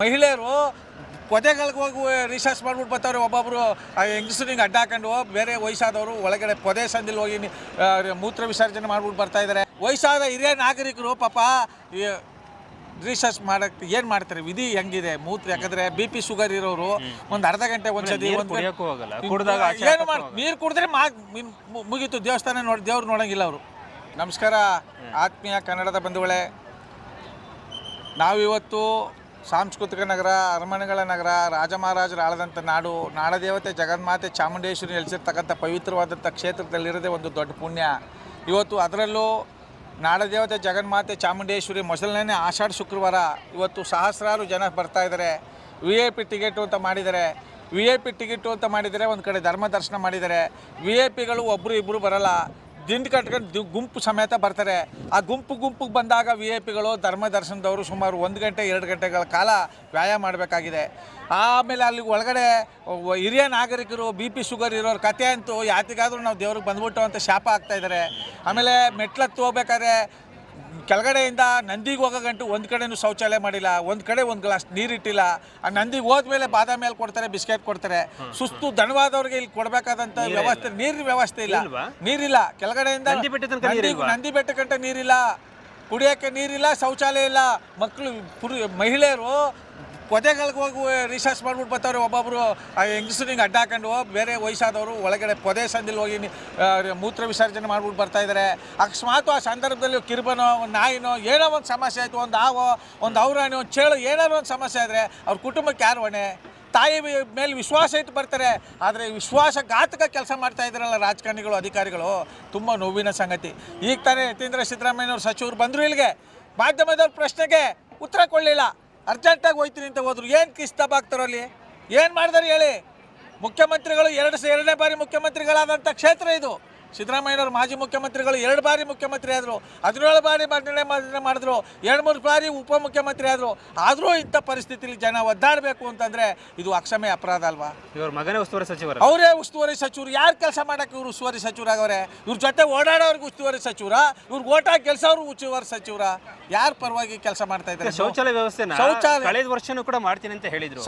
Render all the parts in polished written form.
ಮಹಿಳೆಯರು ಪೊದೆಗಳಿಗೆ ಹೋಗಿ ರಿಸರ್ಚ್ ಮಾಡ್ಬಿಟ್ಟು ಬರ್ತಾರೆ. ಒಬ್ಬೊಬ್ಬರು ಹೆಂಗಸರಿಗೆ ಅಡ್ಡ ಹಾಕೊಂಡು ಬೇರೆ ವಯಸ್ಸಾದವರು ಒಳಗಡೆ ಪೊದೆ ಸಂದಿಲ್ ಹೋಗಿ ಮೂತ್ರ ವಿಸರ್ಜನೆ ಮಾಡ್ಬಿಟ್ಟು ಬರ್ತಾ ಇದ್ದಾರೆ. ವಯಸ್ಸಾದ ಹಿರಿಯ ನಾಗರಿಕರು ಪಾಪ ರಿಸರ್ಚ್ ಮಾಡಕ್ಕೆ ಏನು ಮಾಡ್ತಾರೆ? ವಿಧಿ ಹೆಂಗಿದೆ? ಮೂತ್ರ ಯಾಕಂದ್ರೆ BP ಶುಗರ್ ಇರೋರು ಒಂದು ಅರ್ಧ ಗಂಟೆ ಒಂದ್ಸತಿ ಏನು ನೀರು ಕುಡಿದ್ರೆ ಮುಗೀತು. ದೇವಸ್ಥಾನ ನೋಡಿ ದೇವ್ರು ನೋಡಂಗಿಲ್ಲ ಅವರು. ನಮಸ್ಕಾರ ಆತ್ಮೀಯ ಕನ್ನಡದ ಬಂಧುಗಳೇ, ನಾವಿವತ್ತು ಸಾಂಸ್ಕೃತಿಕ ನಗರ, ಅರಮನೆಗಳ ನಗರ, ರಾಜಮಹಾರಾಜರು ಆಳದಂಥ ನಾಡು, ನಾಡದೇವತೆ ಜಗನ್ಮಾತೆ ಚಾಮುಂಡೇಶ್ವರಿ ನೆಲೆಸಿರ್ತಕ್ಕಂಥ ಪವಿತ್ರವಾದಂಥ ಕ್ಷೇತ್ರದಲ್ಲಿರೋದೇ ಒಂದು ದೊಡ್ಡ ಪುಣ್ಯ. ಇವತ್ತು ಅದರಲ್ಲೂ ನಾಡದೇವತೆ ಜಗನ್ಮಾತೆ ಚಾಮುಂಡೇಶ್ವರಿ ಮೊದಲನೇ ಆಷಾಢ ಶುಕ್ರವಾರ ಇವತ್ತು ಸಹಸ್ರಾರು ಜನ ಬರ್ತಾ ಇದ್ದಾರೆ. VIP ಟಿಕೆಟು ಅಂತ ಮಾಡಿದ್ದಾರೆ. VIP ಟಿಕೆಟು ಅಂತ ಮಾಡಿದರೆ ಒಂದು ಕಡೆ ಧರ್ಮ ದರ್ಶನ ಮಾಡಿದ್ದಾರೆ. VIPಗಳು ಒಬ್ಬರು ಇಬ್ಬರು ಬರಲ್ಲ, ದಿಂಡು ಕಟ್ಕೊಂಡು ಗುಂಪು ಸಮೇತ ಬರ್ತಾರೆ. ಆ ಗುಂಪಿಗೆ ಬಂದಾಗ VIPಗಳು ಧರ್ಮ ದರ್ಶನದವರು ಸುಮಾರು 1 ಗಂಟೆ 2 ಗಂಟೆಗಳ ಕಾಲ ವ್ಯಾಯಾಮ ಮಾಡಬೇಕಾಗಿದೆ. ಆಮೇಲೆ ಅಲ್ಲಿ ಒಳಗಡೆ ಹಿರಿಯ ನಾಗರಿಕರು BP ಶುಗರ್ ಇರೋರು ಕತೆ ಅಂತೂ ಯಾತಿಗಾದರೂ ನಾವು ದೇವ್ರಿಗೆ ಬಂದ್ಬಿಟ್ಟು ಅಂತ ಶಾಪ ಆಗ್ತಾಯಿದ್ದಾರೆ. ಆಮೇಲೆ ಮೆಟ್ಲತ್ತು ಹೋಗ್ಬೇಕಾದ್ರೆ ಕೆಳಗಡೆಯಿಂದ ನಂದಿಗೆ ಹೋಗೋ ಗಂಟು ಒಂದು ಕಡೆನೂ ಶೌಚಾಲಯ ಮಾಡಿಲ್ಲ, ಒಂದು ಕಡೆ ಒಂದು ಗ್ಲಾಸ್ ನೀರಿಟ್ಟಿಲ್ಲ. ಆ ನಂದಿಗೆ ಹೋದ್ಮೇಲೆ ಬಾದಾಮಿ ಹಾಲು ಕೊಡ್ತಾರೆ, ಬಿಸ್ಕೆಟ್ ಕೊಡ್ತಾರೆ. ಸುಸ್ತು ದಣವಾದವ್ರಿಗೆ ಇಲ್ಲಿ ಕೊಡಬೇಕಾದಂಥ ವ್ಯವಸ್ಥೆ, ನೀರಿನ ವ್ಯವಸ್ಥೆ ಇಲ್ಲ, ನೀರಿಲ್ಲ. ಕೆಳಗಡೆಯಿಂದ ನಂದಿ ಬೆಟ್ಟಕ್ಕಂಟ ನೀರಿಲ್ಲ, ಕುಡಿಯೋಕ್ಕೆ ನೀರಿಲ್ಲ, ಶೌಚಾಲಯ ಇಲ್ಲ. ಮಕ್ಕಳು ಮಹಿಳೆಯರು ಪೊದೆಗಳಿಗೆ ಹೋಗಿ ರಿಸರ್ಚ್ ಮಾಡ್ಬಿಟ್ಟು ಬರ್ತಾರೆ. ಒಬ್ಬೊಬ್ಬರು ಹೆಂಗಸರಿಗೆ ಅಡ್ಡ ಹಾಕೊಂಡು ಬೇರೆ ವಯಸ್ಸಾದವರು ಒಳಗಡೆ ಪೊದೆ ಸಂದಿಲ್ ಹೋಗಿ ಮೂತ್ರ ವಿಸರ್ಜನೆ ಮಾಡ್ಬಿಟ್ಟು ಬರ್ತಾ ಇದ್ದಾರೆ. ಅಕಸ್ಮಾತ್ ಆ ಸಂದರ್ಭದಲ್ಲಿ ಕಿರುಬನೋ, ಒಂದು ನಾಯಿನೋ, ಏನೋ ಒಂದು ಸಮಸ್ಯೆ ಆಯಿತು, ಒಂದು ಹಾವೋ, ಒಂದು ಔರಾಣಿ, ಒಂದು ಚೇಳು, ಏನಾದ್ರು ಒಂದು ಸಮಸ್ಯೆ ಆದರೆ ಅವ್ರ ಕುಟುಂಬಕ್ಕೆ ಯಾರು ಹೊಣೆ? ತಾಯಿ ಮೇಲೆ ವಿಶ್ವಾಸ ಇಟ್ಟು ಬರ್ತಾರೆ. ಆದರೆ ವಿಶ್ವಾಸಘಾತಕ ಕೆಲಸ ಮಾಡ್ತಾ ಇದ್ದಾರಲ್ಲ ರಾಜಕಾರಣಿಗಳು, ಅಧಿಕಾರಿಗಳು. ತುಂಬ ನೋವಿನ ಸಂಗತಿ. ಈಗ ತಾನೇ ಯತೀಂದ್ರ ಸಿದ್ದರಾಮಯ್ಯನವ್ರು ಸಚಿವರು ಬಂದರು ಇಲ್ಲಿಗೆ, ಮಾಧ್ಯಮದವ್ರ ಪ್ರಶ್ನೆಗೆ ಉತ್ತರ ಕೊಡಲಿಲ್ಲ. ಅರ್ಜೆಂಟಾಗಿ ಹೋಯ್ತೀನಿ ಅಂತ ಹೋದ್ರು. ಏನು ಕಿಸ್ತಬಾಗ್ತಾರೋ ಅಲ್ಲಿ? ಏನು ಮಾಡಿದಾರೆ ಹೇಳಿ? ಮುಖ್ಯಮಂತ್ರಿಗಳು ಎರಡನೇ ಬಾರಿ ಮುಖ್ಯಮಂತ್ರಿಗಳಾದಂಥ ಕ್ಷೇತ್ರ ಇದು. ಸಿದ್ದರಾಮಯ್ಯನವರು ಮಾಜಿ ಮುಖ್ಯಮಂತ್ರಿಗಳು 2 ಬಾರಿ ಮುಖ್ಯಮಂತ್ರಿ ಆದರು, 17 ಬಾರಿ ಮಂಡನೆ ಮಾಡಿದ್ರು, 2-3 ಬಾರಿ ಉಪಮುಖ್ಯಮಂತ್ರಿ ಆದರು. ಆದರೂ ಇಂಥ ಪರಿಸ್ಥಿತಿಲಿ ಜನ ಒದ್ದಾಡಬೇಕು ಅಂತಂದರೆ ಇದು ಅಕ್ಷಮ್ಯ ಅಪರಾಧ ಅಲ್ವಾ? ಇವ್ರ ಮಗನೇ ಉಸ್ತುವಾರಿ ಸಚಿವರು, ಅವರೇ ಉಸ್ತುವಾರಿ ಸಚಿವರು. ಯಾರು ಕೆಲಸ ಮಾಡೋಕ್ಕೆ ಇವರು ಉಸ್ತುವಾರಿ ಸಚಿವರಾಗವ್ರೆ? ಇವ್ರ ಜೊತೆ ಓಡಾಡೋರ್ಗೆ ಉಸ್ತುವಾರಿ ಸಚಿವರ, ಇವ್ರಿಗೆ ಓಟ್ ಹಾಕಿ ಕೆಲಸವ್ರು ಉಸ್ತುವಾರಿ ಸಚಿವರ? ಯಾರ ಪರವಾಗಿ ಕೆಲಸ ಮಾಡ್ತಾ ಇದ್ದಾರೆ? ಶೌಚಾಲಯ ವ್ಯವಸ್ಥೆ ಕಳೆದ ವರ್ಷನೂ ಕೂಡ ಮಾಡ್ತೀನಿ ಅಂತ ಹೇಳಿದ್ರು,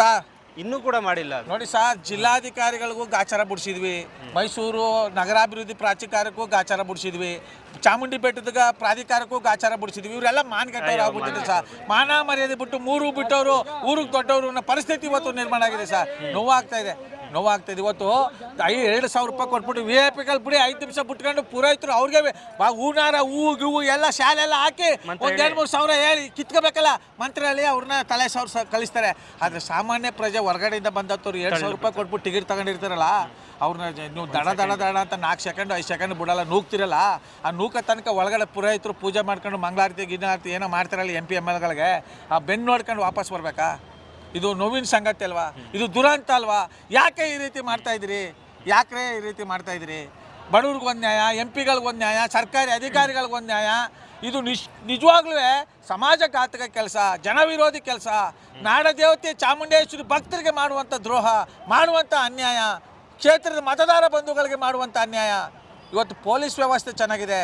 ಇನ್ನೂ ಕೂಡ ಮಾಡಿಲ್ಲ. ನೋಡಿ ಸರ್, ಜಿಲ್ಲಾಧಿಕಾರಿಗಳಿಗೂ ಗಾಚಾರ ಬಿಡಿಸಿದ್ವಿ, ಮೈಸೂರು ನಗರಾಭಿವೃದ್ಧಿ ಪ್ರಾಧಿಕಾರಕ್ಕೂ ಗಾಚಾರ ಬಿಡಿಸಿದ್ವಿ, ಚಾಮುಂಡಿ ಬೆಟ್ಟದ ಪ್ರಾಧಿಕಾರಕ್ಕೂ ಗಾಚಾರ ಬಿಡಿಸಿದ್ವಿ. ಇವರೆಲ್ಲ ಮಾನಗಟ್ಟವ್ರು ಆಗ್ಬಿಟ್ಟಿದೆ ಸರ್. ಮಾನ ಮರ್ಯಾದೆ ಬಿಟ್ಟು ಬಿಟ್ಟವರು ಊರಿಗೆ ದೊಡ್ಡವರು ಅನ್ನೋ ಪರಿಸ್ಥಿತಿ ಇವತ್ತು ನಿರ್ಮಾಣ ಆಗಿದೆ ಸರ್. ನೋವಾಗ್ತಾ ಇದೆ. ಇವತ್ತು 2,000 ರೂಪಾಯಿ ಕೊಟ್ಬಿಟ್ಟು VIPಗಳು ಬಿಡಿ 5 ನಿಮಿಷ ಬಿಟ್ಕೊಂಡು ಪೂರೈತರು ಅವ್ರಿಗೆ ಹೂನಾರ ಹೂವು ಎಲ್ಲ ಶಾಲೆಲ್ಲ ಹಾಕಿ 1-2-3 ಸಾವಿರ ಹೇಳಿ ಕಿತ್ಕೋಬೇಕಲ್ಲ ಮಂತ್ರಿಯಲ್ಲಿ, ಅವ್ರನ್ನ ತಲೆ ಸಾವಿರ ಕಳಿಸ್ತಾರೆ. ಆದರೆ ಸಾಮಾನ್ಯ ಪ್ರಜೆ ಹೊರಗಡೆಯಿಂದ ಬಂದತ್ತವ್ರು 2,000 ರೂಪಾಯಿ ಕೊಟ್ಬಿಟ್ಟು ಟಿಕೆಟ್ ತಗೊಂಡಿರ್ತಾರಲ್ಲ, ಅವ್ರನ್ನ ನೀವು ದಡ ಅಂತ 4 ಸೆಕೆಂಡ್ 5 ಸೆಕೆಂಡ್ ಬಿಡಲ್ಲ, ನೂಗ್ತಿರಲ್ಲ. ಆ ನೂಕ ತನಕ ಒಳಗಡೆ ಪುರೋಹಿತರು ಪೂಜೆ ಮಾಡ್ಕೊಂಡು ಮಂಗಳಾರತಿ ಗಿನ್ನಾರತಿ ಏನೋ ಮಾಡ್ತಾರಲ್ಲ MP MLಗಳಿಗೆ, ಆ ಬೆನ್ನು ನೋಡ್ಕೊಂಡು ವಾಪಸ್ ಬರ್ಬೇಕಾ? ಇದು ನೋವಿನ ಸಂಗತಿ ಅಲ್ವಾ? ಇದು ದುರಂತ ಅಲ್ವಾ? ಯಾಕೆ ಈ ರೀತಿ ಮಾಡ್ತಾಯಿದ್ದೀರಿ? ಬಡವ್ರಿಗೊಂದು ನ್ಯಾಯ, MP-ಗಳಿಗೊಂದು ನ್ಯಾಯ, ಸರ್ಕಾರಿ ಅಧಿಕಾರಿಗಳಿಗೊಂದು ನ್ಯಾಯ. ಇದು ನಿಜವಾಗ್ಲೂ ಸಮಾಜಘಾತಕ ಕೆಲಸ, ಜನವಿರೋಧಿ ಕೆಲಸ, ನಾಡದೇವತೆ ಚಾಮುಂಡೇಶ್ವರಿ ಭಕ್ತರಿಗೆ ಮಾಡುವಂಥ ದ್ರೋಹ, ಮಾಡುವಂಥ ಅನ್ಯಾಯ, ಕ್ಷೇತ್ರದ ಮತದಾರ ಬಂಧುಗಳಿಗೆ ಮಾಡುವಂಥ ಅನ್ಯಾಯ. ಇವತ್ತು ಪೊಲೀಸ್ ವ್ಯವಸ್ಥೆ ಚೆನ್ನಾಗಿದೆ,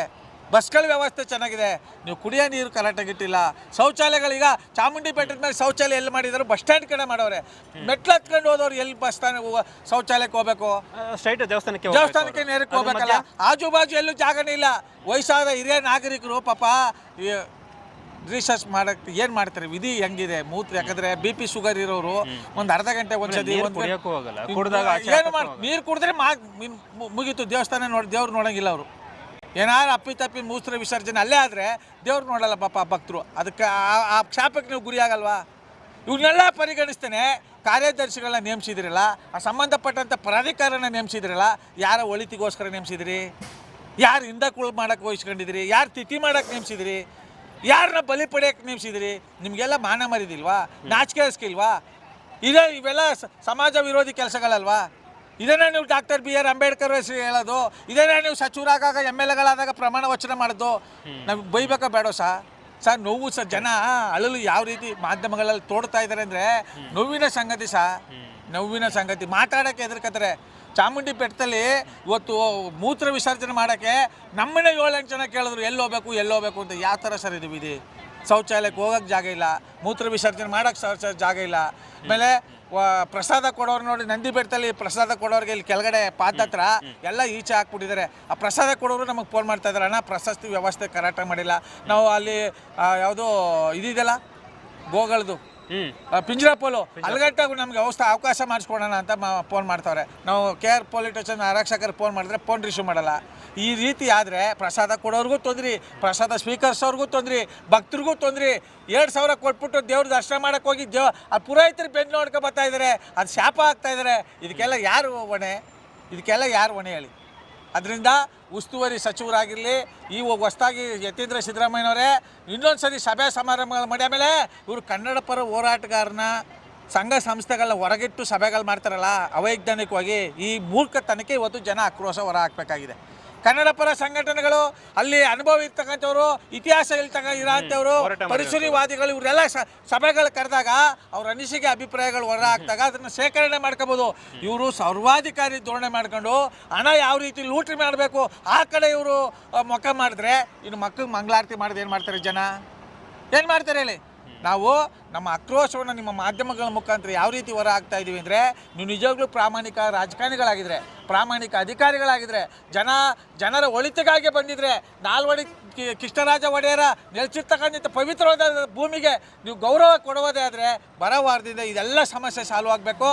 ಬಸ್ಗಳ ವ್ಯವಸ್ಥೆ ಚೆನ್ನಾಗಿದೆ, ನೀವು ಕುಡಿಯೋ ನೀರು ಕರೆಕ್ಟಾಗಿಟ್ಟಿಲ್ಲ. ಶೌಚಾಲಯಗಳೀಗ ಚಾಮುಂಡಿ ಬೆಟ್ಟದ ಮೇಲೆ ಶೌಚಾಲಯ ಎಲ್ಲಿ ಮಾಡಿದಾರೋ ಬಸ್ ಸ್ಟ್ಯಾಂಡ್ ಕಡೆ ಮಾಡವ್ರೆ. ಮೆಟ್ಲು ಹತ್ಕೊಂಡು ಹೋದವ್ರು ಎಲ್ಲಿ ಬಸ್ ಸ್ಟ್ಯಾಂಡ್ ಶೌಚಾಲಯಕ್ಕೆ ಹೋಗ್ಬೇಕು? ಸ್ಟ್ರೈಟ್ ದೇವಸ್ಥಾನಕ್ಕೆ ನೇರಕ್ಕೆ ಹೋಗ್ಬೇಕಲ್ಲ. ಆಜು ಬಾಜು ಎಲ್ಲೂ ಜಾಗನೇ ಇಲ್ಲ. ವಯಸ್ಸಾದ ಹಿರಿಯ ನಾಗರಿಕರು ಪಾಪ ರಿಸರ್ಚ್ ಮಾಡಕ್ಕೆ ಏನು ಮಾಡ್ತಾರೆ? ವಿಧಿ ಹೆಂಗಿದೆ? ಮೂತ್ರ ಯಾಕಂದ್ರೆ BP ಶುಗರ್ ಇರೋರು ಒಂದು ಅರ್ಧ ಗಂಟೆ ಒಂದ್ಸತಿ ಏನು ನೀರು ಕುಡಿದ್ರೆ ಮುಗೀತು. ದೇವಸ್ಥಾನ ದೇವ್ರು ನೋಡಂಗಿಲ್ಲ ಅವರು. ಏನಾರು ಅಪ್ಪಿ ಮೂತ್ರ ವಿಸರ್ಜನೆ ಅಲ್ಲೇ ಆದರೆ ದೇವ್ರು ನೋಡಲ್ಲ ಪಾಪ ಭಕ್ತರು. ಅದಕ್ಕೆ ಆ ಶಾಪಕ್ಕೆ ನೀವು ಗುರಿ ಆಗಲ್ವಾ? ಇವನ್ನೆಲ್ಲ ಪರಿಗಣಿಸ್ತೇನೆ ಕಾರ್ಯದರ್ಶಿಗಳನ್ನ ನೇಮಿಸಿದ್ರಲ್ಲ, ಆ ಸಂಬಂಧಪಟ್ಟಂಥ ಪ್ರಾಧಿಕಾರನ ನೇಮಿಸಿದ್ರಲ್ಲ, ಯಾರ ಒಳಿತಿಗೋಸ್ಕರ ನೇಮಿಸಿದ್ರಿ? ಯಾರು ಹಿಂದಕ್ಕೆ ಮಾಡೋಕ್ಕೆ ವಹಿಸ್ಕೊಂಡಿದ್ರಿ? ಯಾರು ತಿಥಿ ಮಾಡೋಕ್ಕೆ ನೇಮಿಸಿದ್ರಿ? ಯಾರನ್ನ ಬಲಿ ಪಡೆಯೋಕ್ಕೆ ನೇಮಿಸಿದ್ರಿ? ನಿಮಗೆಲ್ಲ ಮಾನ ಮರಿದಿಲ್ವಾ? ನಾಚಿಕೆ ಹಸ್ಕಿಲ್ವಾ? ಇವೆಲ್ಲ ಸಮಾಜ ವಿರೋಧಿ ಕೆಲಸಗಳಲ್ವಾ? ಇದನ್ನೇ ನೀವು ಡಾಕ್ಟರ್ BR ಅಂಬೇಡ್ಕರ್ ಹೆಸರು ಹೇಳೋದು? ಇದನ್ನೇ ನೀವು ಸಚಿವರಾಗಾಗ MLAಗಳಾದಾಗ ಪ್ರಮಾಣ ವಚನ ಮಾಡೋದು? ನಮ್ಗೆ ಬೈಬೇಕಾ ಬೇಡ ಸರ್? ನೋವು ಜನ ಅಳಲು ಯಾವ ರೀತಿ ಮಾಧ್ಯಮಗಳಲ್ಲಿ ತೋಡ್ತಾ ಇದ್ದಾರೆ ಅಂದರೆ ನೋವಿನ ಸಂಗತಿ. ಮಾತಾಡೋಕ್ಕೆ ಹೆದರ್ಕತ್ತಾರೆ. ಚಾಮುಂಡಿ ಬೆಟ್ಟದಲ್ಲಿ ಇವತ್ತು ಮೂತ್ರ ವಿಸರ್ಜನೆ ಮಾಡೋಕ್ಕೆ ನಮ್ಮನ್ನೇ 7-8 ಜನ ಕೇಳಿದ್ರು ಎಲ್ಲಿ ಹೋಗ್ಬೇಕು ಅಂತ. ಯಾವ ಥರ ಸರ್ ಇದು ವಿಧಿ? ಶೌಚಾಲಯಕ್ಕೆ ಹೋಗೋಕ್ಕೆ ಜಾಗ ಇಲ್ಲ, ಮೂತ್ರ ವಿಸರ್ಜನೆ ಮಾಡೋಕ್ಕೆ ಜಾಗ ಇಲ್ಲ. ಆಮೇಲೆ ಪ್ರಸಾದ ಕೊಡೋರು ನೋಡಿ, ನಂದಿ ಬೆಟ್ಟದಲ್ಲಿ ಪ್ರಸಾದ ಕೊಡೋರಿಗೆ ಇಲ್ಲಿ ಕೆಳಗಡೆ ಪಾದತ್ರ ಎಲ್ಲ ಈಚೆ ಹಾಕ್ಬಿಟ್ಟಿದ್ದಾರೆ. ಆ ಪ್ರಸಾದ ಕೊಡೋರು ನಮಗೆ ಫೋನ್ ಮಾಡ್ತಾ ಇದ್ದಾರೆ, ಅಣ್ಣ ಪ್ರಶಸ್ತಿ ವ್ಯವಸ್ಥೆ ಕರೆಕ್ಟಾಗಿ ಮಾಡಿಲ್ಲ, ನಾವು ಅಲ್ಲಿ ಯಾವುದೋ ಇದಿದೆಯಲ್ಲ ಗೋಗಳದು ಪಿಂಜರಾಪೋಲು ಅಲ್ಗಟ್ಟಾಗ ನಮಗೆ ಅವಕಾಶ ಮಾಡಿಸ್ಕೊಡೋಣ ಅಂತ ಫೋನ್ ಮಾಡ್ತಾವ್ರೆ. ನಾವು KR ಪೊಲೀಸ್ ಸ್ಟೇಷನ್ ಆರಕ್ಷಕರು ಫೋನ್ ಮಾಡಿದ್ರೆ ಫೋನ್ ರಿಸೀವ್ ಮಾಡಲ್ಲ. ಈ ರೀತಿ ಆದರೆ ಪ್ರಸಾದ ಕೊಡೋರಿಗೂ ತೊಂದ್ರೆ, ಪ್ರಸಾದ ಸ್ವೀಕರಿಸೋರ್ಗೂ ತೊಂದ್ರೆ, ಭಕ್ತರಿಗೂ ತೊಂದ್ರೆ. 2,000 ಕೊಟ್ಬಿಟ್ಟು ದೇವ್ರ ದರ್ಶನ ಮಾಡೋಕ್ಕೆ ಹೋಗಿ ಆ ಪುರೋಹಿತರು ಬೆನ್ನು ನೋಡ್ಕೊ ಬರ್ತಾ ಇದ್ದಾರೆ, ಅದು ಶಾಪ ಆಗ್ತಾ ಇದ್ದಾರೆ. ಇದಕ್ಕೆಲ್ಲ ಯಾರು ಹೊಣೆ ಹೇಳಿ? ಅದರಿಂದ ಉಸ್ತುವಾರಿ ಸಚಿವರಾಗಿರಲಿ, ಈ ಹೊಸದಾಗಿ ಯತೀಂದ್ರ ಸಿದ್ದರಾಮಯ್ಯನವರೇ ಇನ್ನೊಂದು ಸರಿ ಸಭೆ ಸಮಾರಂಭಗಳು ಮಾಡಿ, ಆಮೇಲೆ ಇವರು ಕನ್ನಡ ಪರ ಹೋರಾಟಗಾರನ ಸಂಘ ಸಂಸ್ಥೆಗಳನ್ನ ಹೊರಗಿಟ್ಟು ಸಭೆಗಳು ಮಾಡ್ತಾರಲ್ಲ ಅವೈಜ್ಞಾನಿಕವಾಗಿ, ಈ ಮೂರ್ಖತನಕ್ಕೆ ಇವತ್ತು ಜನ ಆಕ್ರೋಶ ಹೊರ ಹಾಕಬೇಕಾಗಿದೆ. ಕನ್ನಡ ಪರ ಸಂಘಟನೆಗಳು, ಅಲ್ಲಿ ಅನುಭವ ಇರ್ತಕ್ಕಂಥವ್ರು, ಇತಿಹಾಸ ಇರೋಂಥವ್ರು, ಪರಿಸರವಾದಿಗಳು, ಇವರೆಲ್ಲ ಸಭೆಗಳು ಕರೆದಾಗ ಅವ್ರ ಅನಿಸಿಕೆ ಅಭಿಪ್ರಾಯಗಳು ಹೊರ ಹಾಕಿದಾಗ ಅದನ್ನು ಶೇಖರಣೆ ಮಾಡ್ಕೋಬೋದು. ಇವರು ಸರ್ವಾಧಿಕಾರಿ ಧೋರಣೆ ಮಾಡ್ಕೊಂಡು ಹಣ ಯಾವ ರೀತಿ ಲೂಟಿ ಮಾಡಬೇಕು ಆ ಕಡೆ ಇವರು ಮುಖ ಮಾಡಿದ್ರೆ, ಇನ್ನು ಮಕ್ಕಳಿಗೆ ಮಂಗಳಾರತಿ ಮಾಡಿದ್ರೆ ಏನು ಮಾಡ್ತಾರೆ ಜನ? ಏನು ಮಾಡ್ತಾರೆ ಹೇಳಿ? ನಾವು ನಮ್ಮ ಆಕ್ರೋಶವನ್ನು ನಿಮ್ಮ ಮಾಧ್ಯಮಗಳ ಮುಖಾಂತರ ಯಾವ ರೀತಿ ಹೊರ ಹಾಕ್ತಾ ಇದ್ದೀವಿ ಅಂದರೆ, ನೀವು ನಿಜವಾಗ್ಲೂ ಪ್ರಾಮಾಣಿಕ ರಾಜಕಾರಣಿಗಳಾಗಿದ್ದರೆ, ಪ್ರಾಮಾಣಿಕ ಅಧಿಕಾರಿಗಳಾಗಿದ್ದರೆ, ಜನರ ಒಳಿತಿಗಾಗಿ ಬಂದಿದ್ರೆ, ನಾಲ್ವಡಿ ಕೃಷ್ಣರಾಜ ಒಡೆಯರ ನೆಲೆಸಿರ್ತಕ್ಕಂಥ ಪವಿತ್ರವಾದ ಭೂಮಿಗೆ ನೀವು ಗೌರವ ಕೊಡುವುದೇ ಆದರೆ ಬರೋ ವಾರದಿಂದ ಇದೆಲ್ಲ ಸಮಸ್ಯೆ ಸಾಲ್ವ್ ಆಗಬೇಕು.